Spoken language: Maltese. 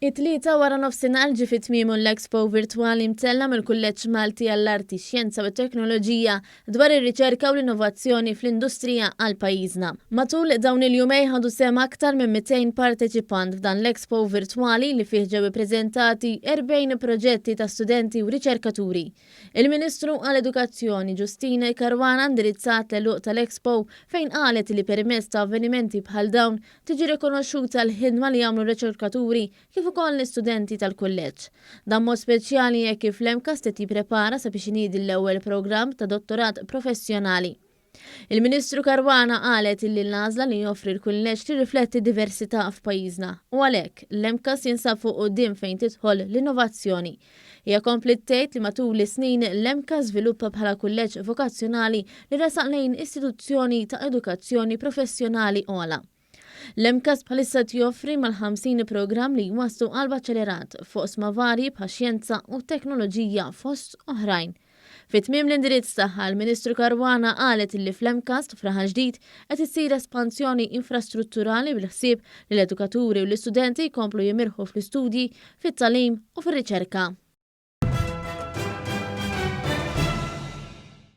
It-Tlieta wara nofsinhar ġie fi tmiemu l-expo virtwali mtella mill-Kulleġġ Malti għall-Arti, Xjenza u Teknoloġija dwar ir-riċerka u l-innovazzjoni fl-industrija għall-pajjiżna. Matul dawn il-jumejn ħadu sehem aktar minn 200 parteċipant f'dan l-expo virtwali li fih ġew ippreżentati 40 proġetti ta' studenti u riċerkaturi. Il-Ministru għall-Edukazzjoni Justyne Caruana indirizzat l-għeluq tal-expo fejn qalet li permezz ta' avvenimenti bħal dawn tiġi rikonoxxuta l-ħidma li jagħmlu r-riċerkaturi kif ukoll l-istudenti tal-Kulleġġ. Dan mod speċjali hekk kif l-L-Mcast qed jipprepara sabiex iniedi l-ewwel programm ta' dottorat professjonali. Il-Ministru Caruana qalet li l-għażla li joffri l-Kulleġġ tirrifletti diversità f'pajjiżna u għalhekk l-L-Mcast jinsab fuq quddiem fejn tidħol l-innovazzjoni. Hija komplet tgħid li matul is-snin l-L-Mcast żviluppa bħala kulleġġ vokazzjonali li resaq lejn istituzzjoni ta' edukazzjoni professjonali ogħla. L-L-Mcast bħalissa joffri mal-50 programm li jwasslu għal baċċelerat fuq sma varji bħal Xjenza u Teknoloġija fost oħrajn. Fit-tmiem l-indirizz tagħha l-Ministru Caruana qalet li fl-L-Mcast fl-aħħar ġdid qed issir espansjoni infrastrutturali bil-ħsieb li l-edukaturi u l-istudenti jkomplu jimirħu fl-istudji, fit-tagħlim u fir-riċerka.